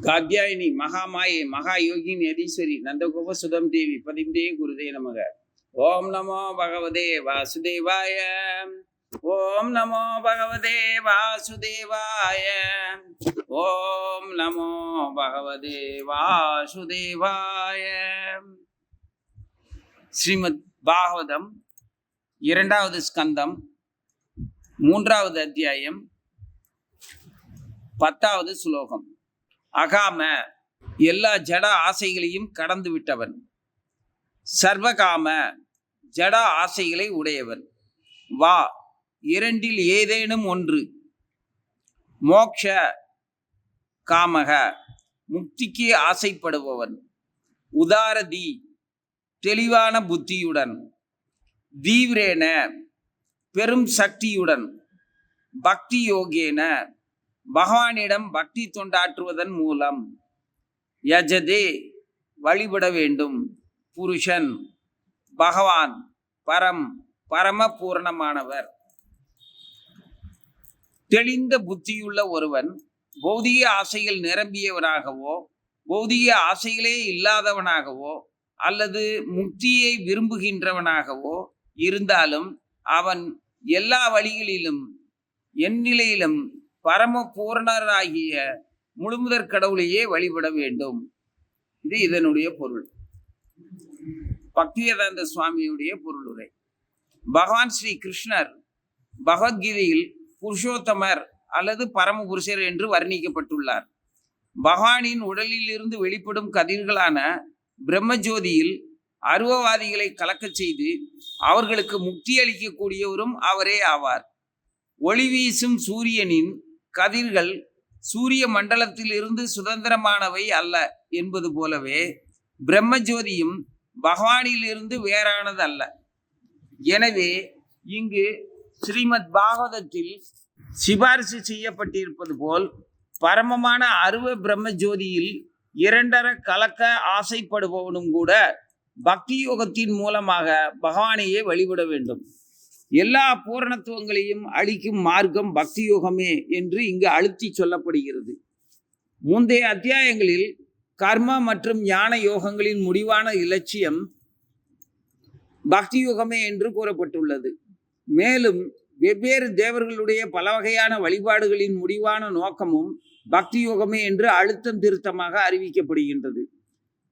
காத்யாயினி மகாமாயே மகாயோகினி யதீஸ்வரி நந்தகோப சுதம் தேவி பதிந்தே குருதே நமக. ஓம் நமோ பகவதே வாசுதேவாய. ஓம் நமோ பகவதே வாசுதேவாய. ஓம் நமோ பகவதே வாசுதேவாய. ஸ்ரீமத் பாகவதம் 2வது ஸ்கந்தம் 3வது அத்தியாயம் 10வது ஸ்லோகம். அகாம எல்லா ஜட ஆசைகளையும் கடந்து விட்டவன், சர்வகாம ஜட ஆசைகளை உடையவன், வா இரண்டில் ஏதேனும் ஒன்று, மோக்ஷ காமக முக்திக்கு ஆசைப்படுபவன், உதாரதி தெளிவான புத்தியுடன், தீவிரேன பெரும் சக்தியுடன், பக்தி யோகேன பகவானிடம் பக்தி தொண்டாற்றுவதன் மூலம், யஜதே வழிபட வேண்டும், புருஷன் பகவான் பரம பூரணமானவர். தெளிந்த புத்தியுள்ள ஒருவன் பௌதிக ஆசைகள் நிரம்பியவனாகவோ பௌதிக ஆசைகளே இல்லாதவனாகவோ அல்லது முக்தியை விரும்புகின்றவனாகவோ இருந்தாலும் அவன் எல்லா வழிகளிலும் எந்நிலையிலும் பரம பூரணராகிய முழுமுதற் கடவுளையே வழிபட வேண்டும். இது இதனுடைய பொருள். பக்திவேதாந்த சுவாமியுடைய பொருளுரை. பகவான் ஸ்ரீ கிருஷ்ணர் பகவத்கீதையில் புருஷோத்தமர் அல்லது பரமபுருஷர் என்று வர்ணிக்கப்பட்டுள்ளார். பகவானின் உடலில் இருந்து வெளிப்படும் கதிர்களான பிரம்மஜோதியில் அருவவாதிகளை கலக்கச் செய்து அவர்களுக்கு முக்தி அளிக்கக்கூடியவரும் அவரே ஆவார். ஒளி வீசும் சூரியனின் கதிர்கள் சூரிய மண்டலத்தில் இருந்து சுதந்திரமானவை அல்ல என்பது போலவே பிரம்மஜோதியும் பகவானில் இருந்து வேறானது அல்ல. எனவே இங்கு ஸ்ரீமத் பாகவதத்தில் சிபாரிசு செய்யப்பட்டிருப்பது போல் பரமமான அருவ பிரம்மஜோதியில் இரண்டர கலக்க ஆசைப்படுபவனும் கூட பக்தி யோகத்தின் மூலமாக பகவானையே வழிபட வேண்டும். எல்லா பூரணத்துவங்களையும் அளிக்கும் மார்க்கம் பக்தி யோகமே என்று இங்கு அழுத்தி சொல்லப்படுகிறது. முந்தைய அத்தியாயங்களில் கர்ம மற்றும் ஞான யோகங்களின் முடிவான இலட்சியம் பக்தி யோகமே என்று கூறப்பட்டுள்ளது. மேலும் வெவ்வேறு தேவர்களுடைய பல வகையான வழிபாடுகளின் முடிவான நோக்கமும் பக்தி யோகமே என்று அழுத்தம் திருத்தமாக அறிவிக்கப்படுகின்றது.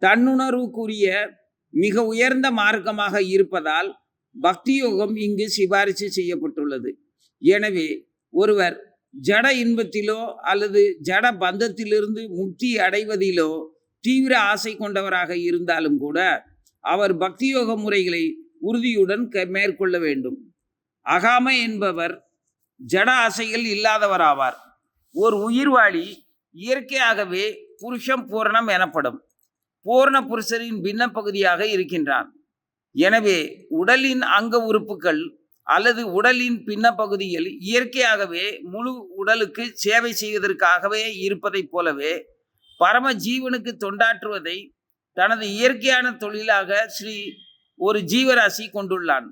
தன்னுணர்வுக்குரிய மிக உயர்ந்த மார்க்கமாக இருப்பதால் பக்தி யோகம் இங்கு சிபாரிசு செய்யப்பட்டுள்ளது. எனவே ஒருவர் ஜட இன்பத்திலோ அல்லது ஜட பந்தத்திலிருந்து முக்தி அடைவதிலோ தீவிர ஆசை கொண்டவராக இருந்தாலும் கூட அவர் பக்தி யோக முறைகளை உறுதியுடன் மேற்கொள்ள வேண்டும். அகாம என்பவர் ஜட ஆசைகள் இல்லாதவராவார். ஒரு உயிர்வாழி இயற்கையாகவே புருஷம் பூரணம் எனப்படும் பூர்ண புருஷரின் பின்ன பகுதியாக இருக்கின்றான். எனவே உடலின் அங்க உறுப்புகள் அல்லது உடலின் பின்ன பகுதியில் இயற்கையாகவே முழு உடலுக்கு சேவை செய்வதற்காகவே இருப்பதைப் போலவே பரம ஜீவனுக்கு தொண்டாற்றுவதை தனது இயற்கையான தொழிலாக ஒரு ஜீவராசி கொண்டுள்ளான்.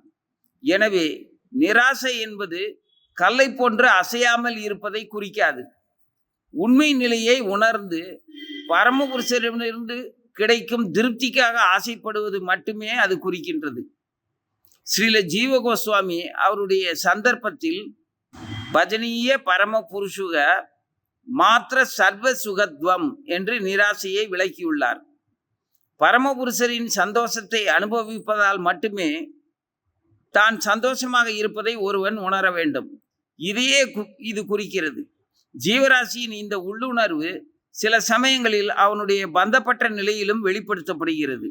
எனவே நிராசை என்பது கல்லை போன்று அசையாமல் இருப்பதை குறிக்காது. உண்மை நிலையை உணர்ந்து பரமபுருஷரிடமிருந்து கிடைக்கும் திருப்திக்காக ஆசைப்படுவது மட்டுமே அது குறிக்கின்றது. ஸ்ரீல ஜீவ கோஸ்வாமி அவருடைய சந்தர்ப்பத்தில் பஜனீய பரம புருஷுக மாத்திர சர்வ சுகத்வம் என்று நிராசையை விளக்கியுள்ளார். பரமபுருஷரின் சந்தோஷத்தை அனுபவிப்பதால் மட்டுமே தான் சந்தோஷமாக இருப்பதை ஒருவன் உணர வேண்டும். இதையே இது குறிக்கிறது. ஜீவராசியின் இந்த உள்ளுணர்வு சில சமயங்களில் அவனுடைய பந்தப்பட்ட நிலையிலும் வெளிப்படுத்தப்படுகிறது.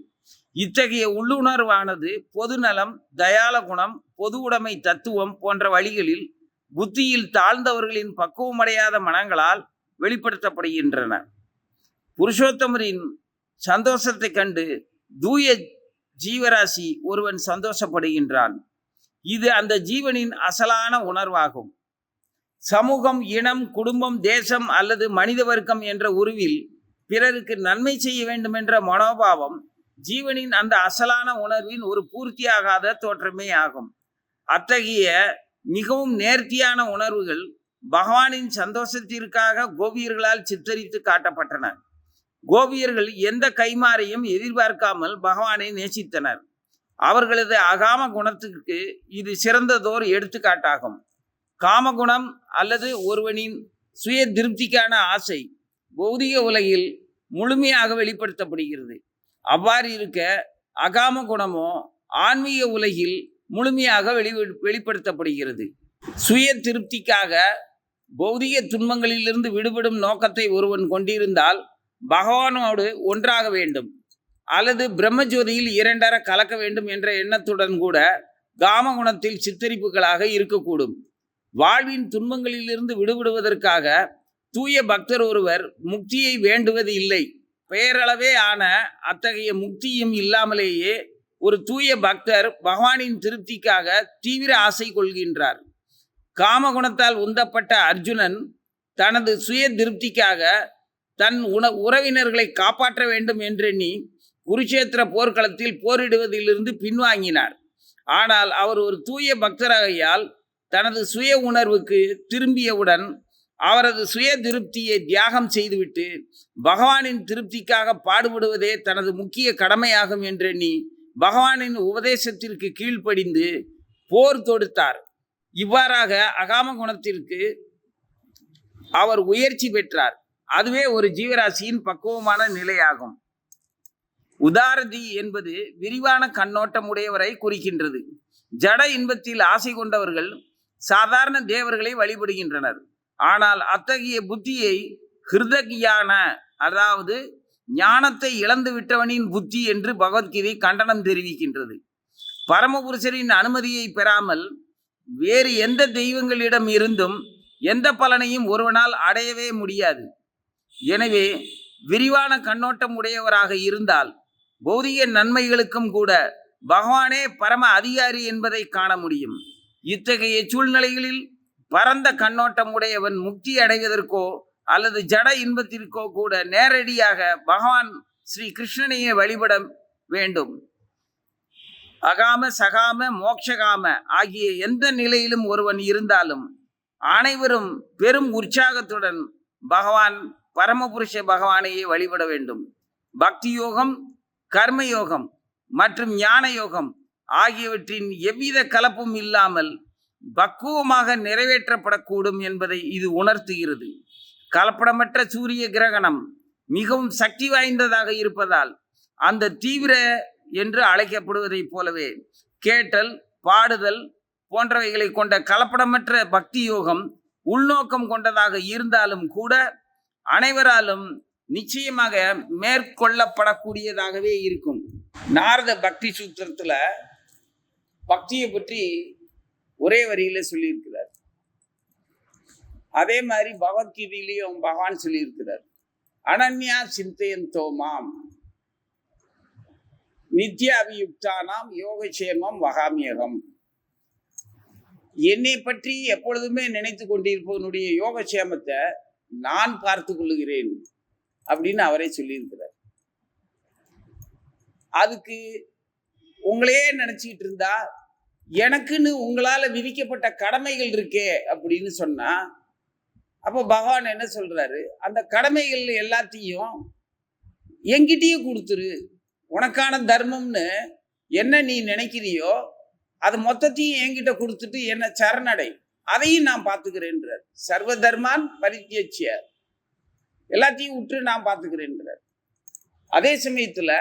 இத்தகைய உள்ளுணர்வானது பொதுநலம், தயால குணம், பொது உடைமை தத்துவம் போன்ற வழிகளில் புத்தியில் தாழ்ந்தவர்களின் பக்குவமடையாத மனங்களால் வெளிப்படுத்தப்படுகின்றன. புருஷோத்தமரின் சந்தோஷத்தை கண்டு தூய ஜீவராசி ஒருவன் சந்தோஷப்படுகின்றான். இது அந்த ஜீவனின் அசலான உணர்வாகும். சமூகம், இனம், குடும்பம், தேசம் அல்லது மனித வர்க்கம் என்ற உருவில் பிறருக்கு நன்மை செய்ய வேண்டும் என்ற மனோபாவம் ஜீவனின் அந்த அசலான உணர்வின் ஒரு பூர்த்தியாகாத தோற்றமே ஆகும். அத்தகைய மிகவும் நேர்த்தியான உணர்வுகள் பகவானின் சந்தோஷத்திற்காக கோபியர்களால் சித்தரித்து காட்டப்பட்டன. கோபியர்கள் எந்த கைமாறையும் எதிர்பார்க்காமல் பகவானை நேசித்தனர். அவர்களது அகாம குணத்துக்கு இது சிறந்ததோர் எடுத்துக்காட்டாகும். காமகுணம் அல்லது ஒருவனின் சுய திருப்திக்கான ஆசை பௌதிக உலகில் முழுமையாக வெளிப்படுத்தப்படுகிறது. அவ்வாறு இருக்க அகாம குணமோ ஆன்மீக உலகில் முழுமையாக வெளிப்படுத்தப்படுகிறது. சுய திருப்திக்காக பௌதிக துன்பங்களிலிருந்து விடுபடும் நோக்கத்தை ஒருவன் கொண்டிருந்தால் பகவானோடு ஒன்றாக வேண்டும் அல்லது பிரம்மஜோதியில் இரண்டர கலக்க வேண்டும் என்ற எண்ணத்துடன் கூட காமகுணத்தில் சித்தரிப்புகளாக இருக்கக்கூடும். வாழ்வின் துன்பங்களிலிருந்து விடுபடுவதற்காக தூய பக்தர் ஒருவர் முக்தியை வேண்டுவது இல்லை. பெயரளவே ஆன அத்தகைய முக்தியும் இல்லாமலேயே ஒரு தூய பக்தர் பகவானின் திருப்திக்காக தீவிர ஆசை கொள்கின்றார். காமகுணத்தால் உந்தப்பட்ட அர்ஜுனன் தனது சுய திருப்திக்காக தன் உறவினர்களை காப்பாற்ற வேண்டும் என்றெண்ணி குருஷேத்திர போர்க்களத்தில் போரிடுவதிலிருந்து பின்வாங்கினார். ஆனால் அவர் ஒரு தூய பக்தராகையால் தனது சுய உணர்வுக்கு திரும்பியவுடன் அவரது சுய திருப்தியை தியாகம் செய்துவிட்டு பகவானின் திருப்திக்காக பாடுபடுவதே தனது முக்கிய கடமையாகும் என்றெண்ணி பகவானின் உபதேசத்திற்கு கீழ்ப்படிந்து போர் தொடுத்தார். இவ்வாறாக அகாம குணத்திற்கு அவர் உயர்ச்சி பெற்றார். அதுவே ஒரு ஜீவராசியின் பக்குவமான நிலையாகும். உதாரதி என்பது விரிவான கண்ணோட்டம் உடையவரை குறிக்கின்றது. ஜட இன்பத்தில் ஆசை கொண்டவர்கள் சாதாரண தேவர்களை வழிபடுகின்றனர். ஆனால் அத்தகைய புத்தியை ஹிருதகியான, அதாவது ஞானத்தை இழந்து விட்டவனின் புத்தி என்று பகவத்கீதை கண்டனம் தெரிவிக்கின்றது. பரமபுருஷரின் அனுமதியை பெறாமல் வேறு எந்த தெய்வங்களிடம் இருந்தும் எந்த பலனையும் ஒருவனால் அடையவே முடியாது. எனவே விரிவான கண்ணோட்டம் உடையவராக இருந்தால் பௌதிக நன்மைகளுக்கும் கூட பகவானே பரம அதிகாரி என்பதை காண முடியும். இத்தகைய சூழ்நிலைகளில் பரந்த கண்ணோட்டம் உடையவன் முக்தி அடைவதற்கோ அல்லது ஜட இன்பத்திற்கோ கூட நேரடியாக பகவான் ஸ்ரீ கிருஷ்ணனையே வழிபட வேண்டும். அகாம சகாம மோக்ஷகாம ஆகிய எந்த நிலையிலும் ஒருவன் இருந்தாலும் அனைவரும் பெரும் உற்சாகத்துடன் பகவான் பரமபுருஷ பகவானையே வழிபட வேண்டும். பக்தி யோகம், கர்மயோகம் மற்றும் ஞான யோகம் ஆகியவற்றின் எவ்வித கலப்பும் இல்லாமல் பக்குவமாக நிறைவேற்றப்படக்கூடும் என்பதை இது உணர்த்துகிறது. கலப்படமற்ற சூரிய கிரகணம் மிகவும் சக்தி வாய்ந்ததாக இருப்பதால் அந்த தீவிர என்று அழைக்கப்படுவதைப் போலவே கேட்டல், பாடுதல் போன்றவைகளை கொண்ட கலப்படமற்ற பக்தி யோகம் உள்நோக்கம் கொண்டதாக இருந்தாலும் கூட அனைவராலும் நிச்சயமாக மேற்கொள்ளப்படக்கூடியதாகவே இருக்கும். நாரத பக்தி சூத்திரத்துல பக்தியை பற்றி ஒரே வரியில சொல்லியிருக்கிறார். அதே மாதிரி பகவத்கீதையிலையும் பகவான் சொல்லியிருக்கிறார், அனன்யா சிந்தையந்தோ மாம் நித்ய அபியுக்தானாம் யோகக்ஷேமம் வகாமியகம். என்னை பற்றி எப்பொழுதுமே நினைத்து கொண்டிருப்பவனுடைய யோகக்ஷேமத்தை நான் பார்த்து கொள்ளுகிறேன் அப்படின்னு அவரே சொல்லியிருக்கிறார். அதுக்கு உங்களையே நினைச்சிட்டு இருந்தா எனக்குன்னு உங்களால விதிக்கப்பட்ட கடமைகள் இருக்கே அப்படின்னு சொன்னா, அப்போ பகவான் என்ன சொல்றாரு, அந்த கடமைகள் எல்லாத்தையும் என்கிட்டயே கொடுத்துரு. உனக்கான தர்மம்னு என்ன நீ நினைக்கிறியோ அது மொத்தத்தையும் என்கிட்ட கொடுத்துட்டு என்ன சரணடை, அதையும் நான் பார்த்துக்கிறேன்றார். சர்வ தர்மான் பரித்யஜ்ய, எல்லாத்தையும் விட்டு நான் பார்த்துக்கிறேன்றார். அதே சமயத்துல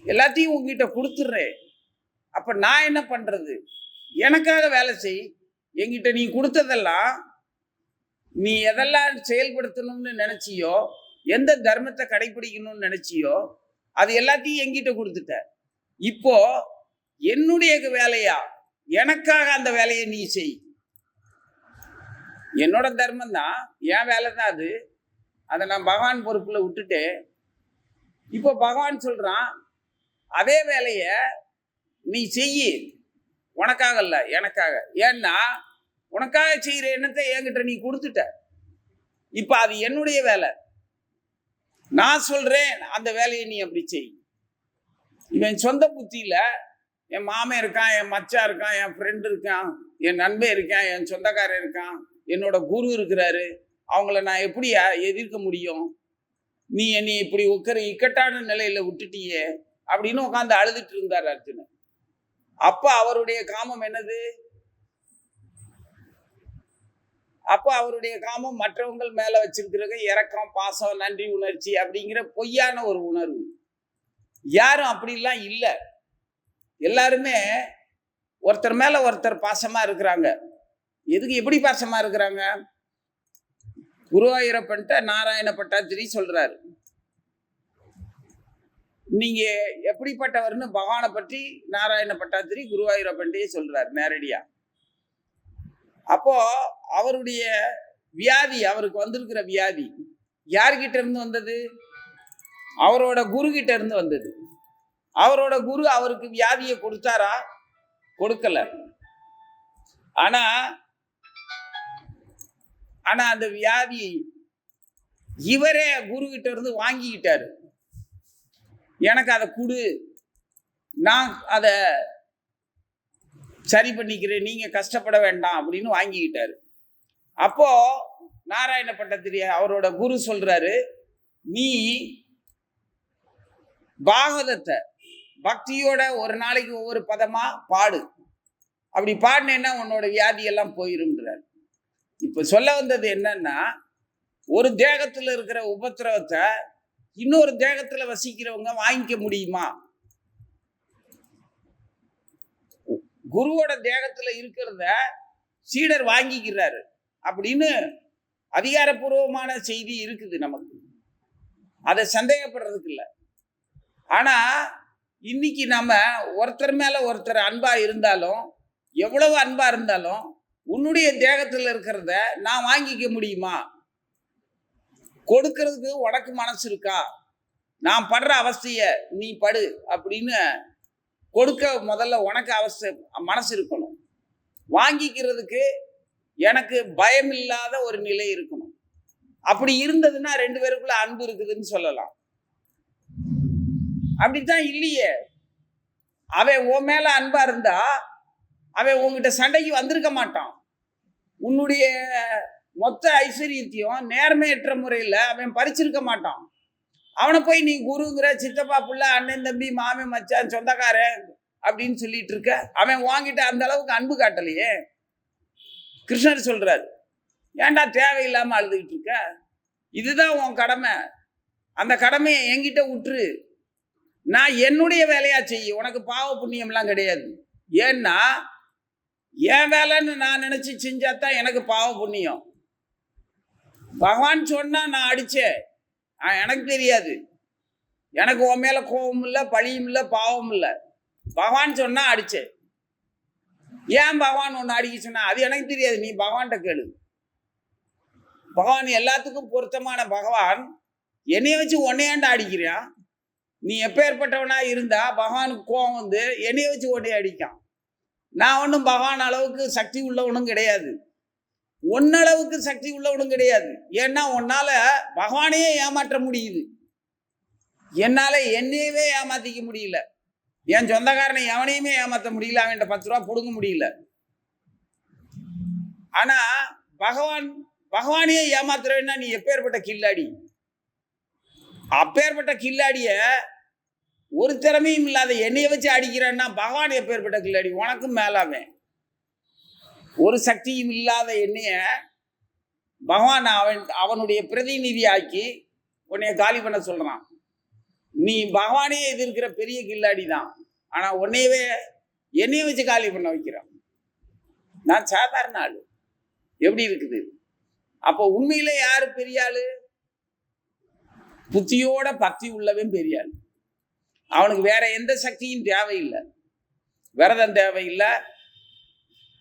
எல்லாத்தையும் உங்ககிட்ட கொடுத்துட்றேன், அப்ப நான் என்ன பண்றது? எனக்காக வேலை செய். என்கிட்ட நீ கொடுத்ததெல்லாம் நீ எதெல்லாம் செயல்படுத்தணும்னு நினைச்சியோ, எந்த தர்மத்தை கடைபிடிக்கணும்னு நினைச்சியோ அது எல்லாத்தையும் என்கிட்ட கொடுத்துட்ட. இப்போ என்னுடைய வேலையா, எனக்காக அந்த வேலையை நீ செய். என்னோட தர்மம் தான், என் வேலை தான் அது. அதை நான் பகவான் பொறுப்புல விட்டுட்டு இப்போ பகவான் சொல்றான், அதே வேலைய நீ செய்யி, உனக்காக இல்ல எனக்காக. ஏன்னா உனக்காக செய்யற எண்ணத்தை என்கிட்ட நீ கொடுத்துட்ட. இப்ப அது என்னுடைய வேலை, நான் சொல்றேன் அந்த வேலையை நீ அப்படி செய். இவன் சொந்த புத்தியில என் மாமன் இருக்கான், என் மச்சான் இருக்கான், என் ஃப்ரெண்டு இருக்கான், என் நண்பன் இருக்கான், என் சொந்தக்காரன் இருக்கான், என்னோட குரு இருக்கிறாரு, அவங்கள நான் எப்படி எதிர்க்க முடியும்? நீ என்னை இப்படி இக்கட்டான நிலையில விட்டுட்டியே அப்படின்னு உட்காந்து அழுதுட்டு இருந்தார் அர்ஜுனன். அப்ப அவருடைய காமம் என்னது? அப்ப அவருடைய காமம் மற்றவங்கள் மேல வச்சிருக்கிறது இரக்கம், பாசம், நன்றி உணர்ச்சி அப்படிங்கிற பொய்யான ஒரு உணர்வு. யாரும் அப்படிலாம் இல்லை. எல்லாருமே ஒருத்தர் மேல ஒருத்தர் பாசமா இருக்கிறாங்க. எதுக்கு எப்படி பாசமா இருக்கிறாங்க? குருவாயூரப்பன்ட்ட நாராயண பட்டாத்திரி சொல்றாரு, நீங்க எப்படிப்பட்டவர்னு பகவானை பற்றி நாராயண பட்டாத்திரி குருவாயூரப்பன்ட்டே சொல்றாரு நேரடியா. அப்போ அவருடைய வியாதி, அவருக்கு வந்திருக்கிற வியாதி யார்கிட்ட இருந்து வந்தது? அவரோட குரு கிட்ட இருந்து வந்தது. அவரோட குரு அவருக்கு வியாதியை கொடுத்தாரா? கொடுக்கல. ஆனா ஆனா அந்த வியாதி இவரே குரு கிட்ட இருந்து வாங்கிக்கிட்டாரு. எனக்கு அதை கொடு, நான் அதை சரி பண்ணிக்கிறேன், நீங்க கஷ்டப்பட வேண்டாம் அப்படின்னு வாங்கிக்கிட்டாரு. அப்போ நாராயண பட்டத்திரி அவரோட குரு சொல்றாரு, நீ பாகவதத்தை பக்தியோட ஒரு நாளைக்கு ஒவ்வொரு பதமா பாடு, அப்படி பாடினேன்னா உன்னோட வியாதி எல்லாம் போயிரும்ன்றார். இப்ப சொல்ல வந்தது என்னன்னா, ஒரு தேகத்துல இருக்கிற உபத்திரவத்தை இன்னொரு தேகத்துல வசிக்கிறவங்க வாங்கிக்க முடியுமா? குருவோட தேகத்துல இருக்கிறத சீடர் வாங்கிக்கிறாரு அப்படின்னு அதிகாரப்பூர்வமான செய்தி இருக்குது நமக்கு. அதை சந்தேகப்படுறதுக்கு இல்லை. ஆனா இன்னைக்கு நம்ம ஒருத்தர் மேல ஒருத்தர் அன்பா இருந்தாலும், எவ்வளவு அன்பா இருந்தாலும், உன்னுடைய தேகத்துல இருக்கிறத நான் வாங்கிக்க முடியுமா? கொடுக்கறதுக்கு உனக்கு மனசு இருக்கா? நான் படுற அவஸ்தைய நீ படு அப்படின்னு கொடுக்க முதல்ல உனக்கு மனசு இருக்கணும். வாங்கிக்கிறதுக்கு எனக்கு பயம் இல்லாத ஒரு நிலை இருக்கணும். அப்படி இருந்ததுன்னா ரெண்டு பேருக்குள்ள அன்பு இருக்குதுன்னு சொல்லலாம். அப்படித்தான் இல்லையே. அவன் உன் மேல அன்பா இருந்தா அவன் உங்ககிட்ட சண்டைக்கு வந்திருக்க மாட்டான். உன்னுடைய மொத்த ஐஸ்வர்யத்தையும் நேர்மையற்ற முறையில் அவன் பறிச்சிருக்க மாட்டான். அவனை போய் நீ குருங்கிற, சித்தப்பா புள்ள, அண்ணன் தம்பி, மாமன் மச்சான், சொந்தக்காரன் அப்படின்னு சொல்லிட்டு இருக்க. அவன் வாங்கிட்டு அந்த அளவுக்கு அன்பு காட்டலையே. கிருஷ்ணர் சொல்றாரு, ஏன்டா தேவையில்லாம அழுதுகிட்டு இருக்க? இதுதான் உன் கடமை. அந்த கடமையை என்கிட்ட விட்டுரு. நான் என்னுடைய வேலையா செய்ய, உனக்கு பாவ புண்ணியம்லாம் கிடையாது. ஏன்னா என் வேலைன்னு நான் நினைச்சு செஞ்சாதான் எனக்கு பாவ புண்ணியம். பகவான் சொன்னா நான் அடிச்சேன், எனக்கு தெரியாது. எனக்கு உன் மேல கோபம் இல்லை, பழியும் இல்லை, பாவம் இல்லை. பகவான் சொன்னா அடிச்சேன். ஏன் பகவான் ஒன்று அடிக்க சொன்னா அது எனக்கு தெரியாது, நீ பகவான்கிட்ட கேளு. பகவான் எல்லாத்துக்கும் பொருத்தமான பகவான் என்னைய வச்சு உன்னையாண்டா அடிக்கிறான். நீ எப்பேற்பட்டவனா இருந்தா பகவானுக்கு கோபம் வந்து என்னைய வச்சு உன்னைய அடிக்கான். நான் ஒன்றும் பகவான் அளவுக்கு சக்தி உள்ளவனும் கிடையாது, ஒன்னளவுக்கு சக்தி உள்ளவனும் கிடையாது. ஏன்னா உன்னால பகவானையே ஏமாற்ற முடியுது, என்னால என்னையவே ஏமாத்திக்க முடியல. என் சொந்தக்காரனை எவனையுமே ஏமாற்ற முடியல, அவன்கிட்ட 10 ரூபா பிடுங்க முடியல. ஆனா பகவானையே ஏமாத்துறேன்னா நீ எப்பேற்பட்ட கில்லாடி? அப்பேற்பட்ட கில்லாடிய ஒரு திறமையும் இல்லாத என்னைய வச்சு அடிக்கிறேன்னா பகவான் எப்பேற்பட்ட கில்லாடி? உனக்கும் மேலாமே. ஒரு சக்தியும் இல்லாத என்னைய பகவான் அவனுடைய பிரதிநிதி ஆக்கி உன்னைய காலி பண்ண சொல்றான். நீ பகவானே எதிர்க்கிற பெரிய கில்லாடி தான், ஆனா என்னைய வச்சு காலி பண்ண வைக்கிறான். நான் சாதாரண ஆளு. எப்படி இருக்குது? அப்போ உண்மையில யாரு பெரிய ஆளு? புத்தியோட பக்தி உள்ளவன் பெரிய ஆளு. அவனுக்கு வேற எந்த சக்தியும் தேவையில்லை. விரதம் தேவையில்லை,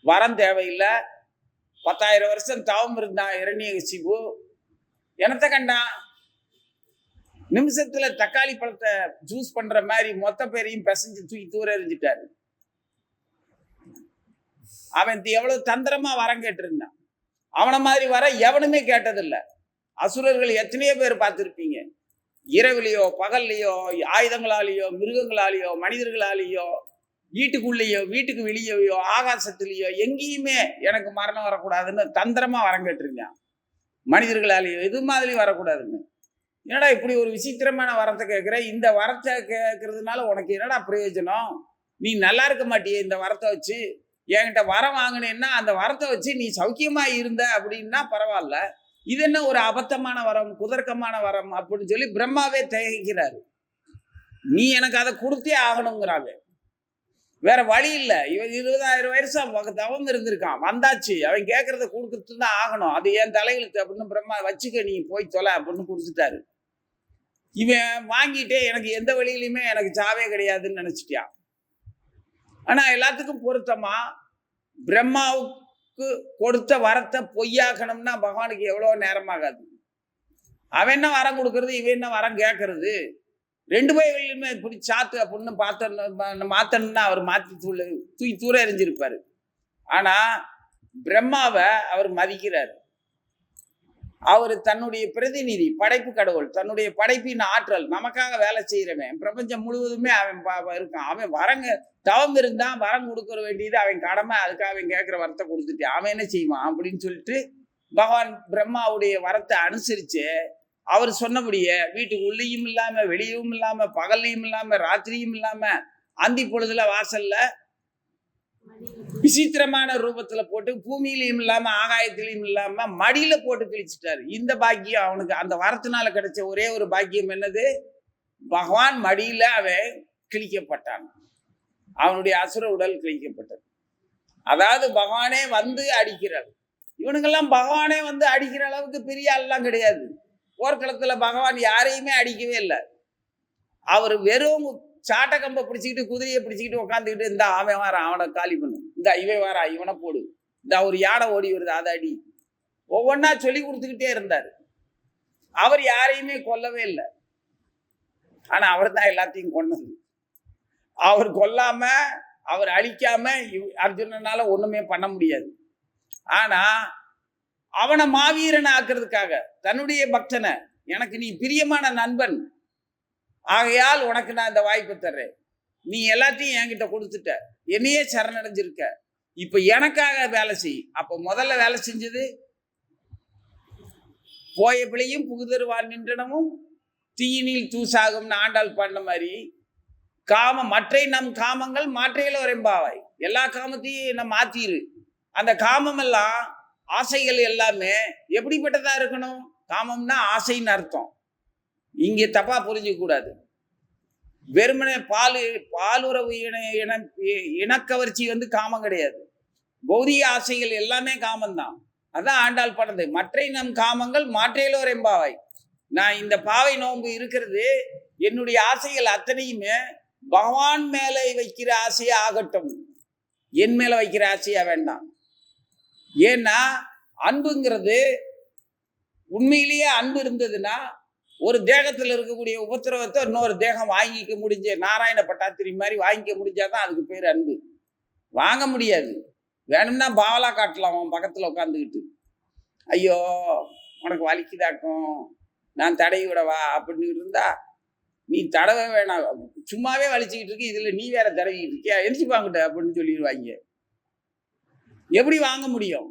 வரம் தேவையில்லை. 10,000 வருஷம் தவம் இருந்தான் இரண்யகசிபு. என்னத்தை கண்டான்? நிமிஷத்துல தக்காளி பழத்தை ஜூஸ் பண்ற மாதிரி மொத்த பேரையும் பிசைஞ்சு தூக்கி தூர எறிஞ்சிட்டாரு. அவன் எவ்வளவு தந்திரமா வரம் கேட்டிருந்தான். அவனை மாதிரி வர எவனுமே கேட்டதில்லை. அசுரர்கள் எத்தனையோ பேர் பார்த்துருப்பீங்க. இரவுலையோ பகல்லையோ, ஆயுதங்களாலேயோ, மிருகங்களாலேயோ, மனிதர்களாலேயோ, வீட்டுக்குள்ளேயோ வீட்டுக்கு வெளியேயோ, ஆகாசத்திலேயோ எங்கேயுமே எனக்கு மரணம் வரக்கூடாதுன்னு தந்திரமா வரம் கேட்டிருக்கான். மனிதர்களாலேயோ இது மாதிரி வரக்கூடாதுன்னு. என்னடா இப்படி ஒரு விசித்திரமான வரத்தை கேட்குற, இந்த வரத்தை கேட்கறதுனால உனக்கு என்னடா பிரயோஜனம்? நீ நல்லா இருக்க மாட்டியே இந்த வரத்தை வச்சு. என்கிட்ட வரம் வாங்கினேன்னா அந்த வரத்தை வச்சு நீ சௌக்கியமா இருந்த அப்படின்னா பரவாயில்ல. இது என்ன ஒரு அபத்தமான வரம், குதர்க்கமான வரம் அப்படின்னு சொல்லி பிரம்மாவே திகைக்கிறாரு. நீ எனக்கு அதை கொடுத்தே ஆகணுங்கிறாங்க. வேற வழி இல்லை. இவன் 20,000 வருஷம் தவம் இருந்திருக்கான், வந்தாச்சு, அவன் கேட்கறத கொடுத்துட்டு தான் ஆகணும், அது என் தலையெழுத்து அப்படின்னு பிரம்மா வச்சுக்க, நீ போய் தொலை அப்படின்னு கொடுத்துட்டாரு. இவன் வாங்கிட்டே எனக்கு எந்த வழியிலுமே எனக்கு சாவே கிடையாதுன்னு நினைச்சிட்டான். ஆனா எல்லாத்துக்கும் பொருத்தமா பிரம்மாவுக்கு கொடுத்த வரத்தை பொய்யாக்கணும்னா பகவானுக்கு எவ்வளவு நேரமாகாது. அவன் என்ன வரம் கொடுக்கறது, இவன் என்ன வரம் கேட்கறது, ரெண்டு பேர்களுமே இப்படி சாத்து அப்படின்னு மாத்தணும்னா அவர் மாற்றி தூக்கி தூர எறிஞ்சிருப்பாரு. ஆனா பிரம்மாவை அவர் மதிக்கிறார். அவர் தன்னுடைய பிரதிநிதி, படைப்பு கடவுள், தன்னுடைய படைப்பின் ஆற்றல், நமக்காக வேலை செய்யறவன், பிரபஞ்சம் முழுவதுமே அவன் இருக்கான். அவன் வரங்க தவம் இருந்தான், வரம் கொடுக்க வேண்டியது அவன் கடமை, அதுக்காக அவன் கேட்கிற வரத்தை கொடுத்துட்டு அவன் என்ன செய்வான் அப்படின்னு சொல்லிட்டு பகவான் பிரம்மாவுடைய வரத்தை அனுசரிச்சு அவர் சொன்னபடியே வீட்டுக்கு உள்ளேயும் இல்லாம வெளியும் இல்லாம பகல்லையும் இல்லாம ராத்திரியும் இல்லாம அந்தி பொழுதுல வாசல்ல விசித்திரமான ரூபத்துல போட்டு பூமியிலையும் இல்லாம ஆகாயத்திலையும் இல்லாம மடியில போட்டு கிழிச்சிட்டாரு. இந்த பாக்கியம் அவனுக்கு அந்த வரத்தினால கிடைச்ச ஒரே ஒரு பாக்கியம் என்னது, பகவான் மடியில அவன் கிழிக்கப்பட்டான், அவனுடைய அசுர உடல் கிழிக்கப்பட்டது. அதாவது பகவானே வந்து அடிக்கிறார். இவனுங்கெல்லாம் பகவானே வந்து அடிக்கிற அளவுக்கு பெரிய ஆள்லாம் கிடையாது. போர்க்களத்துல பகவான் யாரையுமே அடிக்கவே இல்லை. அவர் வெறும் சாட்டை கம்பை பிடிச்சிக்கிட்டு குதிரையை பிடிச்சிக்கிட்டு உட்காந்துக்கிட்டு, இந்த அவன் வாரான் அவனை காலி பண்ணு, இந்த இவன் வாரா இவனை போடு, இந்த ஒரு யானை ஓடி வருது அதை அடி, ஒவ்வொன்னா சொல்லி கொடுத்துக்கிட்டே இருந்தார். அவர் யாரையுமே கொல்லவே இல்லை. ஆனா அவர் தான் எல்லாத்தையும் கொன்னது. அவர் கொல்லாம அவர் அழிக்காம அர்ஜுனனால ஒண்ணுமே பண்ண முடியாது. ஆனா அவனை மாவீரனை ஆக்குறதுக்காக தன்னுடைய பக்தனை, எனக்கு நீ பிரியமான நண்பன், ஆகையால் உனக்கு நான் இந்த வாய்ப்பு தர்றேன், நீ எல்லாத்தையும் என்கிட்ட கொடுத்துட்ட, என்னையே சரணடைஞ்சிருக்க, இப்ப எனக்காக வேலை செய். அப்ப முதல்ல வேலை செஞ்சது போய பிழையும் புகுதருவான் நின்றனமும் தீயினில் தூசாகும்னு ஆண்டாள் பாடின மாதிரி, மற்றை நம் காமங்கள் மாற்றையில வரம்பாவாய், எல்லா காமத்தையும் நம்ம மாத்திரு. அந்த காமம் எல்லாம் ஆசைகள் எல்லாமே எப்படிப்பட்டதா இருக்கணும், காமம்னா ஆசைன்னு அர்த்தம், இங்கே தப்பா புரிஞ்சிக்க கூடாது. வெறுமனே பாலுறவு இனக்கவர்ச்சி காமம் கிடையாது. பௌதிக ஆசைகள் எல்லாமே காமம்தான். அதான் ஆண்டாள் பண்ணது, மற்றை நம் காமங்கள் மாற்றையிலோர் எம்பாவாய். நான் இந்த பாவை நோன்பு இருக்கிறது, என்னுடைய ஆசைகள் அத்தனையுமே பகவான் மேல வைக்கிற ஆசையா ஆகட்டும், என் மேல வைக்கிற ஆசையா வேண்டாம். ஏன்னா அன்புங்கிறது உண்மையிலேயே அன்பு இருந்ததுன்னா ஒரு தேகத்தில் இருக்கக்கூடிய உபத்திரவத்தை இன்னொரு தேகம் வாங்கிக்க முடிஞ்ச, நாராயண பட்டாத்திரி மாதிரி வாங்கிக்க முடிஞ்சாதான் அதுக்கு பேர் அன்பு. வாங்க முடியாது. வேணும்னா பாவலா காட்டலாம் அவன் பக்கத்தில் உட்காந்துக்கிட்டு, ஐயோ உனக்கு வலிக்குதாக்கும் நான் தடவி விடவா அப்படின்னு இருந்தா, நீ தடவை வேணாம், சும்மாவே வலிச்சுக்கிட்டு இருக்கு, இதுல நீ வேற தடவிக்கிட்டு இருக்கியா, எரிச்சு வாங்கிட்ட அப்படின்னு சொல்லிடுவாங்க. எப்படி வாங்க முடியும்?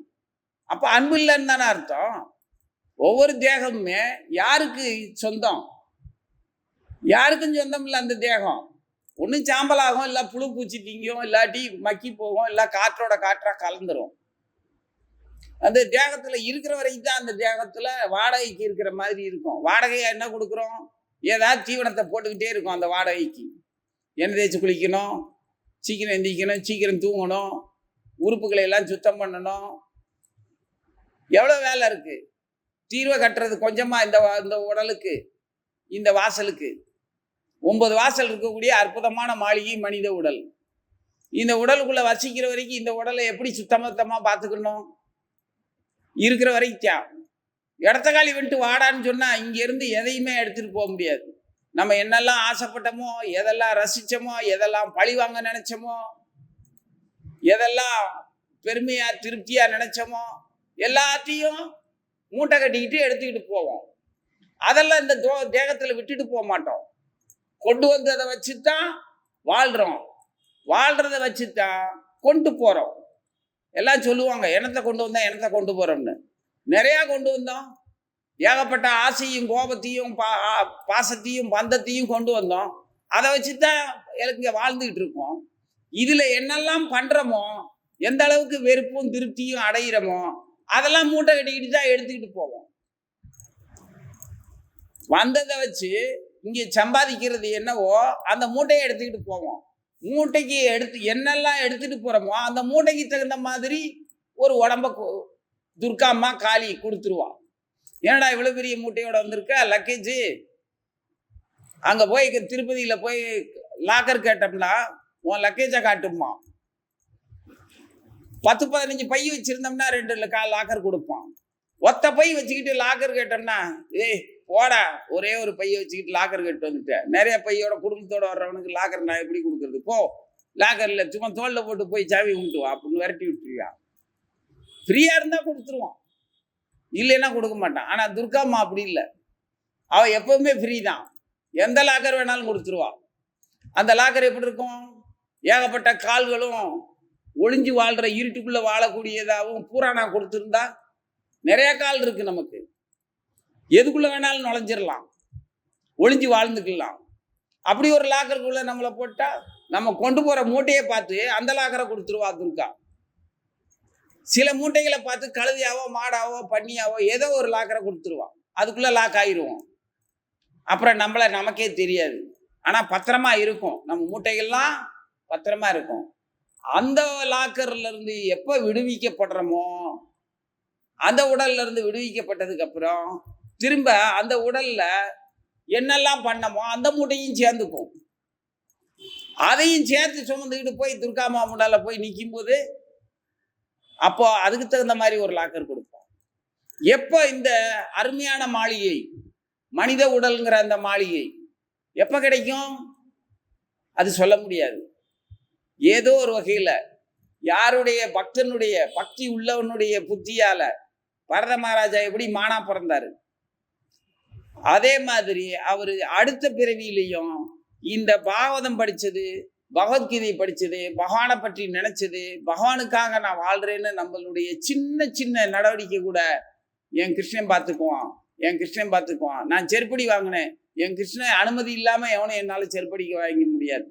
அப்ப அன்பு இல்லைன்னு தானே அர்த்தம். ஒவ்வொரு தேகமுமே யாருக்கு சொந்தம், யாருக்கும் சொந்தம் இல்லை. அந்த தேகம் ஒன்றும் சாம்பலாகும், இல்லை புழு பூச்சி திங்கும், இல்லாட்டி மக்கி போகும், இல்லை காற்றோட காற்றா கலந்துரும். அந்த தேகத்துல இருக்கிற வரைக்கும் தான் அந்த தேகத்துல வாடகைக்கு இருக்கிற மாதிரி இருக்கும். வாடகையா என்ன கொடுக்குறோம், ஏதாவது தீவனத்தை போட்டுக்கிட்டே இருக்கும். அந்த வாடகைக்கு எண்ணெய் தேய்ச்சி குளிக்கணும், சீக்கிரம் எந்திக்கணும், சீக்கிரம் தூங்கணும், உறுப்புகளை எல்லாம் சுத்தம் பண்ணணும், எவ்வளோ வேலை இருக்கு. தீர்வை கட்டுறது கொஞ்சமா இந்த உடலுக்கு, இந்த வாசலுக்கு 9 வாசல் இருக்கக்கூடிய அற்புதமான மாளிகை மனித உடல். இந்த உடலுக்குள்ள வசிக்கிற வரைக்கும் இந்த உடலை எப்படி சுத்தமத்தமா பார்த்துக்கணும், இருக்கிற வரைக்கும். இடத்த காலி வந்துட்டு வாடான்னு சொன்னா இங்க இருந்து எதையுமே எடுத்துட்டு போக முடியாது. நம்ம என்னெல்லாம் ஆசைப்பட்டோமோ, எதெல்லாம் ரசிச்சோமோ, எதெல்லாம் பழி வாங்க நினைச்சோமோ, எதெல்லாம் பெருமையா திருப்தியா நினைச்சோமோ எல்லாத்தையும் மூட்டை கட்டிக்கிட்டு எடுத்துக்கிட்டு போவோம். அதெல்லாம் இந்த தேகத்துல விட்டுட்டு போக மாட்டோம். கொண்டு வந்து அதை வச்சுதான் வாழ்றோம், வாழ்றத வச்சுதான் கொண்டு போறோம். எல்லாம் சொல்லுவாங்க, என்னத்தை கொண்டு வந்தோம், என்னத்தை கொண்டு போறோம்னு. நிறைய கொண்டு வந்தோம், ஏகப்பட்ட ஆசையும் கோபத்தையும் பாசத்தையும் பந்தத்தையும் கொண்டு வந்தோம். அதை வச்சு தான் இங்க வாழ்ந்துகிட்டு இருக்கோம். இதுல என்னெல்லாம் பண்றோமோ, எந்த அளவுக்கு வெறுப்பும் திருப்தியும் அடையிறோமோ, அதெல்லாம் மூட்டை கட்டிக்கிட்டு தான் எடுத்துக்கிட்டு போவோம். வந்ததை வச்சு இங்க சம்பாதிக்கிறது என்னவோ அந்த மூட்டையை எடுத்துக்கிட்டு போவோம். மூட்டைக்கு என்னெல்லாம் எடுத்துட்டு போறோமோ அந்த மூட்டைக்கு தகுந்த மாதிரி ஒரு உடம்ப துர்கா அம்மா காளி கொடுத்துருவா. ஏன்டா இவ்வளவு பெரிய மூட்டையோட வந்திருக்க லக்கேஜ்? அங்க போய் திருப்பதியில போய் லாக்கர் கேட்டோம்னா உன் லக்கேஜை காட்டுமா. 10-15 பை வச்சிருந்தோம்னா 2 லாக்கர் கொடுப்பான். ஒத்த பை வச்சுக்கிட்டு லாக்கர் கேட்டோம்னா ஏய் போடா, ஒரே ஒரு பையை வச்சுக்கிட்டு லாக்கர் கேட்டு வந்துட்டேன். நிறைய பையோட குடும்பத்தோட வர்றவனுக்கு லாக்கர் நான் எப்படி கொடுக்கறது? போ, லாக்கர்ல சும்மா தோல்ல போட்டு போய் சாவி கும்பிட்டு வா அப்படின்னு விரட்டி விட்டுருவான். ஃப்ரீயா இருந்தா கொடுத்துருவான், இல்லைன்னா கொடுக்க மாட்டான். ஆனா துர்காம்மா அப்படி இல்லை, அவ எப்பவுமே ஃப்ரீ தான். எந்த லாக்கர் வேணாலும் கொடுத்துருவா. அந்த லாக்கர் எப்படி இருக்கும்? ஏகப்பட்ட கால்களும் ஒளிஞ்சு வாழ்ற இருட்டுக்குள்ள வாழக்கூடியதாகவும் பூரானா கொடுத்துருந்தா நிறைய கால் இருக்கு நமக்கு. எதுக்குள்ள வேணாலும் நுழைஞ்சிடலாம், ஒளிஞ்சு வாழ்ந்துக்கலாம். அப்படி ஒரு லாக்கருக்குள்ள நம்மளை போட்டா நம்ம கொண்டு போற மூட்டையை பார்த்து அந்த லாக்கரை கொடுத்துருவா துர்கா. சில மூட்டைகளை பார்த்து கழுதையாவோ மாடாவோ பன்னியாவோ ஏதோ ஒரு லாக்கரை கொடுத்துருவான். அதுக்குள்ள லாக் ஆயிடுவோம். அப்புறம் நமக்கே தெரியாது. ஆனா பத்திரமா இருக்கும், நம்ம மூட்டைகள்லாம் பத்திரமா இருக்கும். அந்த லாக்கர்ல இருந்து எப்ப விடுவிக்கப்படுறோமோ, அந்த உடல்ல இருந்து விடுவிக்கப்பட்டதுக்கு அப்புறம் திரும்ப அந்த உடல்ல என்னெல்லாம் பண்ணமோ அந்த மூட்டையும் சேர்ந்துக்கும். அதையும் சேர்த்து சுமந்துக்கிட்டு போய் துர்காமா முன்னால போய் நிற்கும் போது அப்போ அதுக்கு தகுந்த மாதிரி ஒரு லாக்கர் கொடுப்போம். எப்போ இந்த அருமையான மாளிகை, மனித உடல்ங்கிற அந்த மாளிகை எப்ப கிடைக்கும் அது சொல்ல முடியாது. ஏதோ ஒரு வகையில யாருடைய பக்தனுடைய பக்தி உள்ளவனுடைய புத்தியால பரத மகாராஜா எப்படி மானா பிறந்தாரு, அதே மாதிரி அவரு அடுத்த பிறவியிலையும் இந்த பாகவதம் படிச்சது, பகவத்கீதை படிச்சது, பகவானை பற்றி நினைச்சது, பகவானுக்காக நான் வாழ்றேன்னு நம்மளுடைய சின்ன சின்ன நடவடிக்கை கூட என் கிருஷ்ணன் பார்த்துக்குவான், என் கிருஷ்ணன் பார்த்துக்குவான். நான் செருப்படி வாங்கினேன், என் கிருஷ்ணன் அனுமதி இல்லாம எவனும் என்னால செருப்படிக்க வாங்க முடியாது.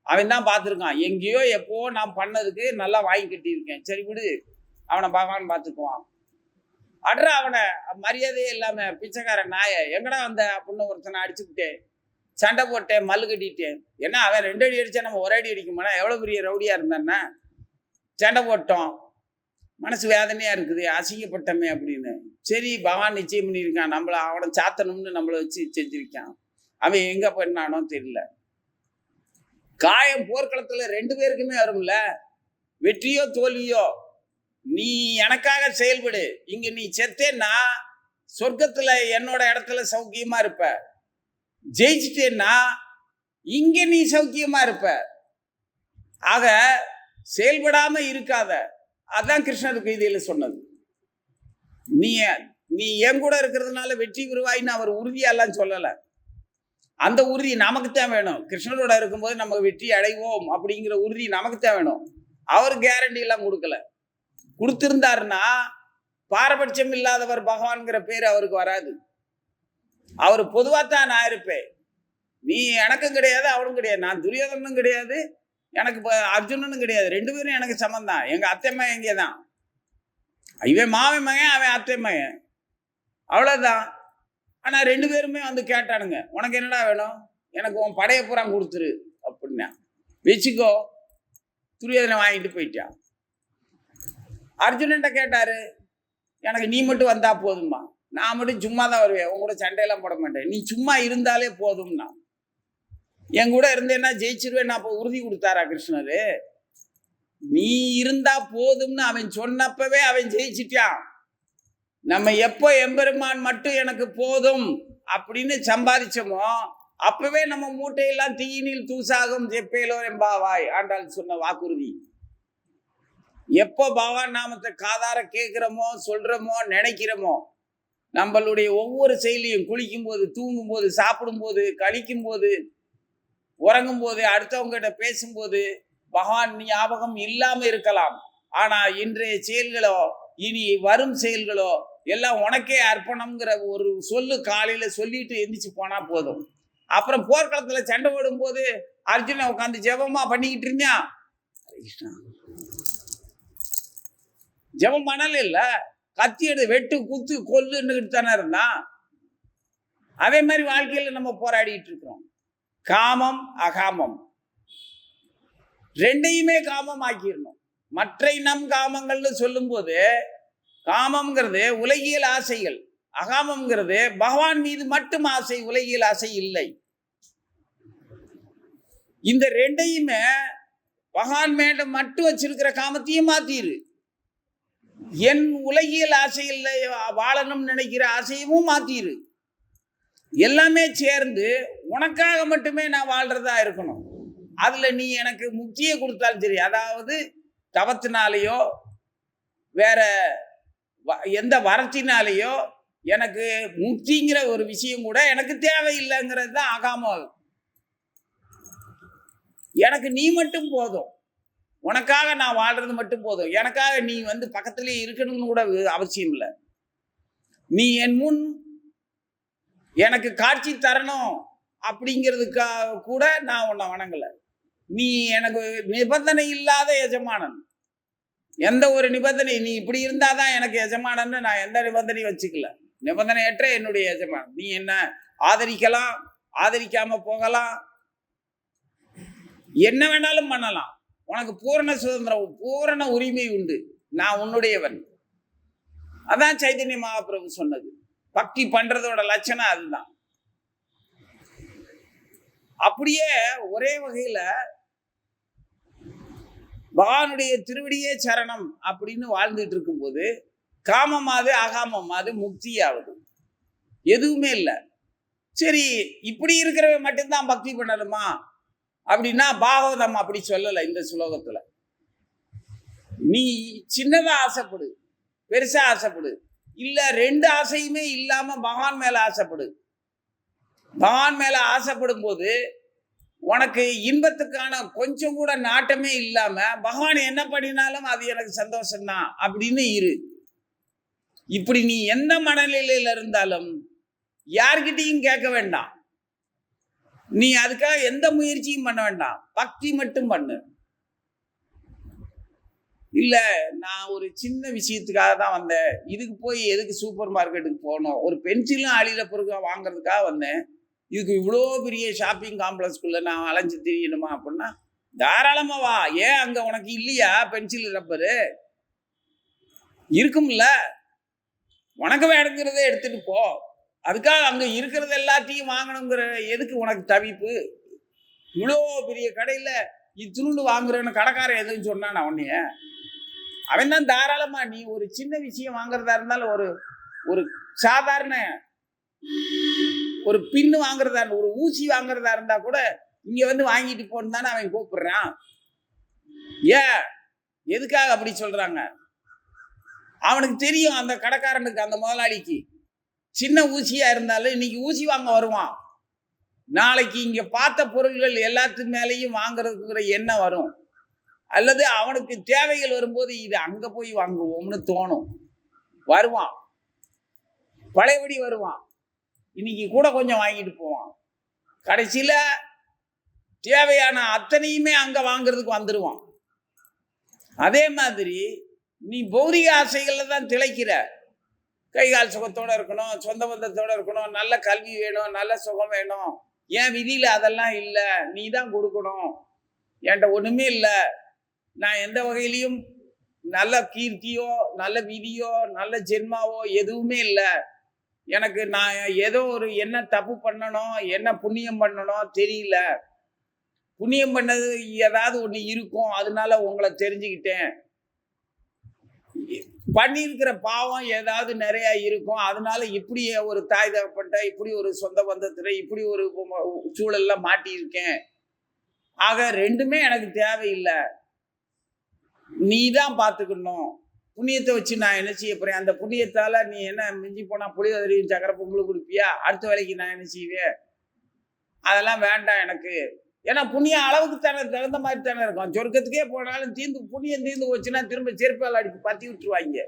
அவன் தான் பார்த்துருக்கான். எங்கேயோ எப்போ நான் பண்ணதுக்கு நல்லா வாங்கி கட்டியிருக்கேன், சரி விடு, அவனை பகவான் பார்த்துக்குவான். அட்ரா அவனை மரியாதையே இல்லாம பிச்சைக்கார நாய எங்கடா வந்த அப்படின்னு ஒருத்தனை அடிச்சுக்கிட்டேன், சண்டை போட்டேன், மல்லு கட்டிட்டேன். ஏன்னா அவன் 2 அடி அடிச்சா நம்ம 1 அடி அடிக்குமானா? எவ்வளவு பெரிய ரவுடியா இருந்தான்னா சண்டை போட்டோம், மனசு வேதனையா இருக்குது, அசிங்கப்பட்டமே அப்படின்னு. சரி பகவான் நிச்சயம் பண்ணியிருக்கான், அவனை சாத்தணும்னு நம்மளை வச்சு செஞ்சிருக்கான். அவன் எங்க பண்ணானோ தெரியல. காயம் போர்க்களத்துல 2 பேருக்குமே வரும்ல, வெற்றியோ தோல்வியோ. நீ எனக்காக செயல்படு, இங்க நீ செத்தேன்னா சொர்க்கத்துல என்னோட இடத்துல சௌக்கியமா இருப்ப, ஜெயிச்சிட்டேன்னா இங்க நீ சௌக்கியமா இருப்ப. ஆக செயல்படாம இருக்காத. அதான் கிருஷ்ணர் கீதையில சொன்னது. நீ என் கூட இருக்கிறதுனால வெற்றி பெறுவாயின்னு அவர் உறுதியெல்லாம் சொல்லல. அந்த உறுதி நமக்குத்தான் வேணும். கிருஷ்ணரோட இருக்கும்போது நம்ம வெற்றி அடைவோம் அப்படிங்கிற உறுதி நமக்குத்தான் வேணும். அவர் கேரண்டி எல்லாம் கொடுக்கல. கொடுத்திருந்தாருன்னா பாரபட்சம் இல்லாதவர் பகவான்கிற பேர் அவருக்கு வராது. அவர் பொதுவாத்தான் நான் இருப்பேன், நீ எனக்கும் கிடையாது அவனும் கிடையாது, நான் துரியோதனும் கிடையாது, எனக்கு அர்ஜுனனும் கிடையாது, 2 பேரும் எனக்கு சமந்தான். எங்க அத்தை மகன் இங்கே தான், இவன் மாவன் மகன் அவன் அத்தை மகன், அவ்வளவுதான். ஆனா 2 பேருமே வந்து கேட்டானுங்க, உனக்கு என்னடா வேணும்? எனக்கு உன் படையை பூரா கொடுத்துரு அப்படின்னா. வச்சுக்கோ, துரியோதனை வாங்கிட்டு போயிட்டான். அர்ஜுனன்ட்ட கேட்டாரு, எனக்கு நீ மட்டும் வந்தா போதுமா, நான் மட்டும் சும்மா தான் வருவேன், உன் கூட சண்டையெல்லாம் போட மாட்டேன், நீ சும்மா இருந்தாலே போதும்னா. என் கூட இருந்தேன்னா ஜெயிச்சிருவேன் அப்போ உறுதி கொடுத்தாரா கிருஷ்ணரு? நீ இருந்தா போதும்னு அவன் சொன்னப்பவே அவன் ஜெயிச்சிட்டான். நம்ம எப்போ எம்பெருமான் மட்டும் எனக்கு போதும் அப்படின்னு சம்பாதிச்சோமோ அப்பவே நம்ம மூட்டையெல்லாம் தீயினில் தூசாகும் செப்பேலோ எம்பாவாய் ஆண்டாள் சொன்ன வாக்குறுதி. எப்போ பகவான் நாமத்தை காதார கேட்கிறோமோ, சொல்றோமோ, நினைக்கிறோமோ, நம்மளுடைய ஒவ்வொரு செயலையும் குளிக்கும் போது, தூங்கும் போது, சாப்பிடும் போது, கழிக்கும் போது, உறங்கும் போது, அடுத்தவங்க கிட்ட பேசும்போது பகவான் ஞாபகம் இல்லாம இருக்கலாம். ஆனா இன்றைய செயல்களோ, இனி வரும் செயல்களோ எல்லாம் உனக்கே அர்ப்பணம்ங்கிற ஒரு சொல்லு காலையில சொல்லிட்டு எந்திரிச்சு போனா போதும். அப்புறம் போர்க்களத்துல சண்டை போடும்போது அர்ஜுன உட்காந்து ஜெபமா பண்ணிக்கிட்டு இருந்தான். ஜெபம் பண்ணல, இல்ல கத்தி எடு, வெட்டு குத்து கொல்லுன்னுகிட்டு தானே இருந்தான். அதே மாதிரி வாழ்க்கையில நம்ம போராடிட்டு இருக்கிறோம். காமம் அகாமம் ரெண்டையுமே காமம் ஆக்கிடணும். மற்ற நம் காமங்கள்னு சொல்லும்போது காமம்ங்கிறது உலகியல் ஆசைகள், அகாமம்ங்கிறது பகவான் மீது மட்டும் ஆசை, உலகியல் ஆசை இல்லை. இந்த ரெண்டையுமே பகவான் மேல மட்டும் வச்சிருக்கிற காமத்தையும் மாத்திரு. என் உலகியல் ஆசையில் வாழணும் நினைக்கிற ஆசையும் மாத்திரு. எல்லாமே சேர்ந்து உனக்காக மட்டுமே நான் வாழ்றதா இருக்கணும். அதுல நீ எனக்கு முக்தியை கொடுத்தாலும் சரி, அதாவது தவத்தினாலேயோ வேற எந்த வரத்தினாலேயோ எனக்கு முக்திங்கிற ஒரு விஷயம் கூட எனக்கு தேவையில்லைங்கிறது தான் அகாமம். எனக்கு நீ மட்டும் போதும், உனக்காக நான் வாழ்றது மட்டும் போதும். எனக்காக நீ பக்கத்திலே இருக்கணும்னு கூட அவசியம் இல்லை. நீ என் முன் எனக்கு காட்சி தரணும் அப்படிங்கிறதுக்காக கூட நான் உன்னை வணங்கலை. நீ எனக்கு நிபந்தனை இல்லாத எஜமானன். எந்த ஒரு நிபந்தனை, நீ இப்படி இருந்தாதான் எனக்கு எஜமானன்னு நான் எந்த நிபந்தனையும் வச்சுக்கல. நிபந்தனையற்ற என்னுடைய எஜமானன். நீ என்ன ஆதரிக்கலாம், ஆதரிக்காம போகலாம், என்ன வேணாலும் பண்ணலாம். உனக்கு பூரண சுதந்திரம், பூரண உரிமை உண்டு. நான் உன்னுடையவன். அதான் சைதன்ய மகாபிரபு சொன்னது. பக்தி பண்றதோட லட்சணம் அதுதான். அப்படியே ஒரே வகையில பகவானுடைய திருவடியே சரணம் அப்படின்னு வாழ்ந்துட்டு இருக்கும்போது காமமாவது அகாமமாவது முக்தியாவது எதுவுமே இல்லை. சரி, இப்படி இருக்கிறவ மட்டும்தான் பக்தி பண்ணணுமா அப்படின்னா பாகவதம் அப்படி சொல்லலை. இந்த ஸ்லோகத்துல நீ சின்னதா ஆசைப்படு, பெருசா ஆசைப்படு, இல்ல ரெண்டு ஆசையுமே இல்லாம பகவான் மேல ஆசைப்படு. பகவான் மேல ஆசைப்படும் போது உனக்கு இன்பத்துக்கான கொஞ்சம் கூட நாட்டமே இல்லாம பகவான் என்ன பண்ணினாலும் அது எனக்கு சந்தோஷம்தான் அப்படின்னு இரு. இப்படி நீ எந்த மனநிலையில இருந்தாலும் யார்கிட்டையும் கேட்க வேண்டாம். நீ அதுக்காக எந்த முயற்சியும் பண்ண வேண்டாம். பக்தி மட்டும் பண்ணு. இல்ல நான் ஒரு சின்ன விஷயத்துக்காக தான் வந்தேன், இதுக்கு போய் எதுக்கு சூப்பர் மார்க்கெட்டுக்கு போகணும், ஒரு பென்சிலும் அழியில பொருட்க வாங்குறதுக்காக வந்தேன், இதுக்கு இவ்வளோ பெரிய ஷாப்பிங் காம்ப்ளெக்ஸ்குள்ள நான் அலைஞ்சு தெரியணுமா அப்படின்னா தாராளமா வா. ஏன் அங்க உனக்கு இல்லையா பென்சில் ரப்பரு? இருக்கும்ல, உனக்கு வேணுங்கிறத எடுத்துட்டு போ. அதுக்காக அங்க இருக்கிறது எல்லாத்தையும் வாங்கணுங்கிற எதுக்கு உனக்கு தவிப்பு? இவ்வளோ பெரிய கடையில இத்துணுண்டு வாங்குறேன்னு கடைக்காரன் எதுவும் சொன்னான் உன்னைய? அவன் தான் தாராளமா நீ ஒரு சின்ன விஷயம் வாங்குறதா இருந்தாலும், ஒரு ஒரு சாதாரண ஒரு பின்னு வாங்குறதா, ஒரு ஊசி வாங்குறதா இருந்தா கூட இங்க வாங்கிட்டு போன்னு தானே அவன் கூப்பிடுறான். ஏன் எதுக்காக அப்படி சொல்றாங்க? அவனுக்கு தெரியும், அந்த கடைக்காரனுக்கு, அந்த முதலாளிக்கு சின்ன ஊசியா இருந்தாலும் இன்னைக்கு ஊசி வாங்க வருவான், நாளைக்கு இங்க பார்த்த பொருள்கள் எல்லாத்து மேலேயும் வாங்குறதுக்குற எண்ணம் வரும். அல்லது அவனுக்கு தேவைகள் வரும்போது இது அங்க போய் வாங்குவோம்னு தோணும், வருவான், பழையபடி வருவான். இன்னைக்கு கூட கொஞ்சம் வாங்கிட்டு போவான். கடைசியில தேவையான அத்தனையுமே அங்க வாங்குறதுக்கு வந்துடுவான். அதே மாதிரி நீ பௌதிக ஆசைகள்ல தான் திளைக்கிற. கைகால் சுகத்தோட இருக்கணும், சொந்த பந்தத்தோட இருக்கணும், நல்ல கல்வி வேணும், நல்ல சுகம் வேணும். ஏன் விதியில அதெல்லாம் இல்லை, நீ தான் கொடுக்கணும். என்கிட்ட ஒண்ணுமே இல்லை, நான் எந்த வகையிலையும் நல்ல கீர்த்தியோ நல்ல விதியோ நல்ல ஜென்மாவோ எதுவுமே இல்லை எனக்கு. நான் ஏதோ ஒரு என்ன தப்பு பண்ணணும், என்ன புண்ணியம் பண்ணணும் தெரியல. புண்ணியம் பண்ணது ஏதாவது ஒண்ணு இருக்கும், அதனால உங்களை தெரிஞ்சுக்கிட்டேன். பண்ணியிருக்கிற பாவம் ஏதாவது நிறைய இருக்கும், அதனால இப்படி ஒரு தாய் தகப்பட்ட, இப்படி ஒரு சொந்த பந்தத்துல, இப்படி ஒரு சூழல்ல மாட்டியிருக்கேன். ஆக ரெண்டுமே எனக்கு தேவையில்லை, நீ தான் பார்த்துக்கணும். புண்ணியத்தை வச்சு நான் என்ன செய்ய போறேன்? அந்த புண்ணியத்தால நீ என்ன மிஞ்சி போனா புளியோதரையும் சக்கரை பொங்கலும் கொடுப்பியா? அடுத்த வேலைக்கு நான் என்ன செய்வேன்? அதெல்லாம் வேண்டாம் எனக்கு. ஏன்னா புண்ணியம் அளவுக்கு தானே, தகுந்த மாதிரி தானே இருக்கும். சொர்க்கத்துக்கே போனாலும் புண்ணியம் தீர்ந்து போச்சுன்னா திரும்ப செருப்பால் அடிச்சு பத்தி விட்டுருவாங்க.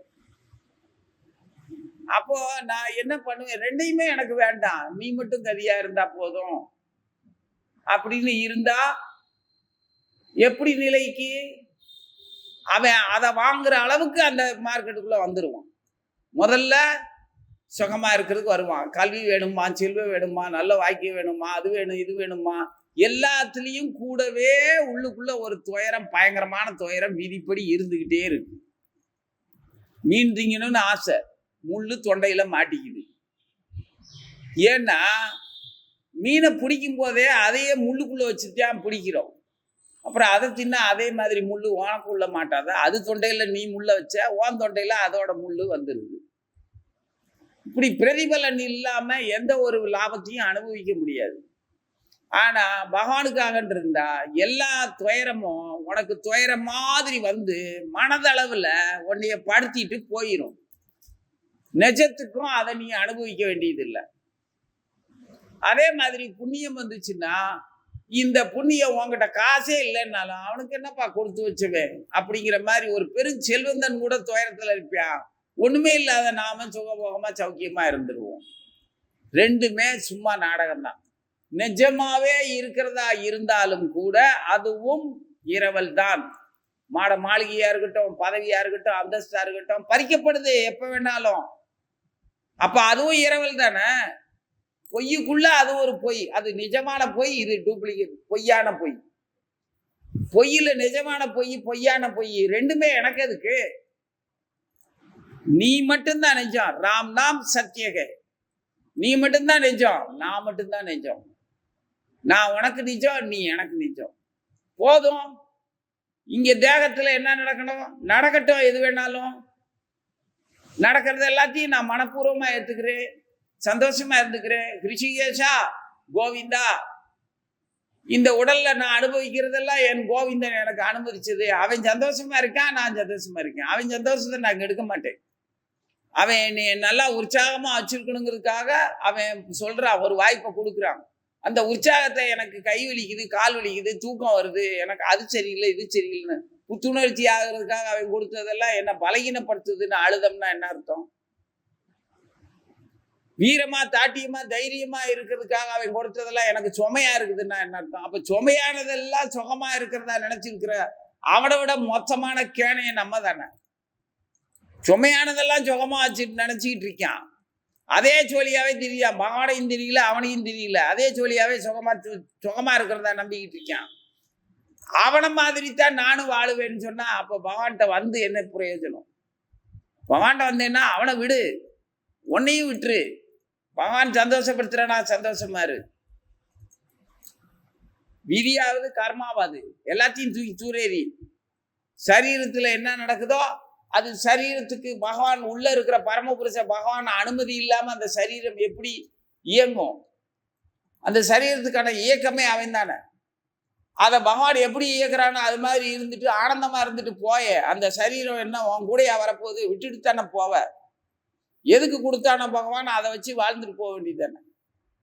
அப்போ நான் என்ன பண்ணுவேன், ரெண்டையுமே எனக்கு வேண்டாம், நீ மட்டும் கதியா இருந்தா போதும் அப்படின்னு இருந்தா எப்படி நிலைக்கு அவன் அதை வாங்குற அளவுக்கு அந்த மார்க்கெட்டுக்குள்ள வந்துருவான். முதல்ல சுகமா இருக்கிறதுக்கு வருவான். கல்வி வேணுமா, செல்வம் வேணுமா, நல்ல வாக்கியம் வேணுமா, அது வேணும் இது வேணுமா, எல்லாத்துலயும் கூடவே உள்ளுக்குள்ள ஒரு துயரம், பயங்கரமான துயரம் விதிப்படி இருந்துகிட்டே இருக்கு. மீன் திங்கணும்னு ஆசை, முள்ளு தொண்டையில மாட்டிக்குது. ஏன்னா மீனை பிடிக்கும் போதே அதையே முள்ளுக்குள்ள வச்சுதான் பிடிக்கிறோம். அப்புறம் அதை தின்னா அதே மாதிரி முள்ளு உனக்குள்ள மாட்டாத, அது தொண்டையில நீ முள்ள வச்ச, உன் தொண்டையில அதோட முள்ளு வந்துருது. இப்படி பிரதிபலன் இல்லாம எந்த ஒரு லாபத்தையும் அனுபவிக்க முடியாது. ஆனா பகவானுக்காக இருந்தா எல்லா துயரமும் உனக்கு துயரம் மாதிரி வந்து மனதளவுல உன்னைய படுத்திட்டு போயிடும். நிஜத்துக்கும் அதை நீ அனுபவிக்க வேண்டியது இல்லை. அதே மாதிரி புண்ணியம் வந்துச்சுன்னா, இந்த புண்ணியம் உங்ககிட்ட காசே இல்லைன்னாலும் அவனுக்கு என்னப்பா கொடுத்து வச்சவன் அப்படிங்கிற மாதிரி ஒரு பெரும் செல்வந்தன் கூட துயரத்துல இருப்பான். ஒண்ணுமே இல்லாத நாம சுகபோகமா சௌக்கியமா இருந்துருவோம். ரெண்டுமே சும்மா நாடகம்தான். நிஜமாவே இருக்கிறதா இருந்தாலும் கூட அதுவும் இரவல் தான். மாளிகையா இருக்கட்டும், பதவியா இருக்கட்டும், அந்தஸ்தா இருக்கட்டும், பறிக்கப்படுது எப்ப வேணாலும். அப்ப அதுவும் இரவல் தானே. பொய்யுக்குள்ள அது ஒரு பொய், அது நிஜமான பொய், இது டூப்ளிகேட் பொய்யான பொய். பொய்யில நிஜமான பொய், பொய்யான பொய் ரெண்டுமே எனக்கு எதுக்கு? நீ மட்டும்தான் நிஜம். ராம் நாம் சத்தியக. நீ மட்டும்தான் நிஜம், நான் மட்டும்தான் நிஜம். நான் உனக்கு நிஜம், நீ எனக்கு நிஜம். போதும். இங்க தேகத்துல என்ன நடக்கணும் நடக்கட்டும், எது வேணாலும் நடக்கிறது எல்லாத்தையும் நான் மனப்பூர்வமா ஏத்துக்கிறேன், சந்தோஷமா இருந்துக்கிறேன். ரிஷிகேஷா கோவிந்தா, இந்த உடல்ல நான் அனுபவிக்கிறதெல்லாம் என் கோவிந்தன் எனக்கு அனுமதிச்சது. அவன் சந்தோஷமா இருக்கான், நான் சந்தோஷமா இருக்கேன். அவன் சந்தோஷத்தை நான் எடுக்க மாட்டேன். அவன் என்னை நல்லா உற்சாகமா வச்சிருக்கணுங்கிறதுக்காக அவன் சொல்றான், ஒரு வாய்ப்பை கொடுக்குறான். அந்த உற்சாகத்தை எனக்கு கை வலிக்குது, கால் வலிக்குது, தூக்கம் வருது, எனக்கு அது சரியில்லை இது சரியில்லைன்னு புத்துணர்ச்சி ஆகிறதுக்காக அவன் கொடுத்ததெல்லாம் என்ன பலகீனப்படுத்துதுன்னு அழுதம்னா என்ன அர்த்தம்? வீரமா தாட்டியமா தைரியமா இருக்கிறதுக்காக அவன் கொடுத்ததெல்லாம் எனக்கு சுமையா இருக்குதுன்னா என்ன அர்த்தம்? அப்ப சுமையானதெல்லாம் சுகமா இருக்கிறதா நினைச்சிருக்கிற அவனை விட மொத்தமான கேனைய நம்ம தானே. சுமையானதெல்லாம் சுகமா வச்சு நினைச்சுக்கிட்டு இருக்கான். அதே சோழியாவே திரியான். பகவானையும் தெரியல, அவனையும் தெரியல. அதே சோழியாவே சுகமா இருக்கிறதா நம்பிக்கிட்டு இருக்கான். அவனை மாதிரி தான் நானும் வாழுவேன்னு சொன்னா அப்ப பகவான்கிட்ட வந்து என்ன பிரயோஜனம்? பகவான்கிட்ட வந்தேன்னா அவனை விடு, உன்னையும் விட்டுரு. பகவான் சந்தோஷப்படுத்துறனா சந்தோஷமா இரு. விதியாவது கர்மாவாது எல்லாத்தையும் தூக்கி தூரேறி. சரீரத்துல என்ன நடக்குதோ அது சரீரத்துக்கு பகவான் உள்ள இருக்கிற பரமபுருஷ பகவான் அனுமதி இல்லாம அந்த சரீரம் எப்படி இயங்கும்? அந்த சரீரத்துக்கான இயக்கமே அவன் தானே. அதை பகவான் எப்படி இயக்குறானோ அது மாதிரி இருந்துட்டு ஆனந்தமா இருந்துட்டு போய அந்த சரீரம் என்ன உன் கூடயா வரப்போகுது? விட்டுட்டு தானே போவ. எதுக்கு கொடுத்தானோ பகவான் அதை வச்சு வாழ்ந்துட்டு போக வேண்டியது தானே.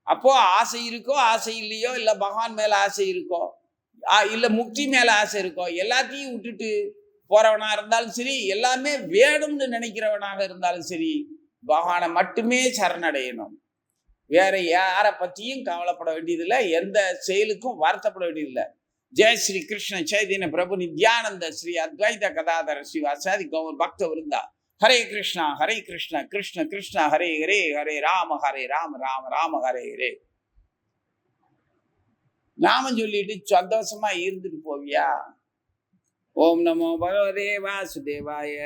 அப்போ ஆசை இருக்கோ ஆசை இல்லையோ, இல்லை பகவான் மேல ஆசை இருக்கோ, இல்லை முக்தி மேல ஆசை இருக்கோ, எல்லாத்தையும் விட்டுட்டு போறவனா இருந்தாலும் சரி, எல்லாமே வேணும்னு நினைக்கிறவனாக இருந்தாலும் சரி, பகவானை மட்டுமே சரணடையணும். வேற யாரை பற்றியும் கவலைப்பட வேண்டியதில்லை, எந்த செயலுக்கும் வருத்தப்பட வேண்டியதில்லை. ஜெய் ஸ்ரீ கிருஷ்ண சைதன்ய பிரபு நித்யானந்த ஸ்ரீ அத்வைத கதாதர சிவாசாதி கௌர் பக்த விருந்தா. ஹரே கிருஷ்ணா கிருஷ்ண கிருஷ்ண ஹரே ஹரே, ஹரே ராம ராம ராம ஹரே ஹரே. நாம சொல்லிட்டு சந்தோஷமா இருந்துட்டு போவியா? ஓம் நமோ பகவதே வாசுதேவாய.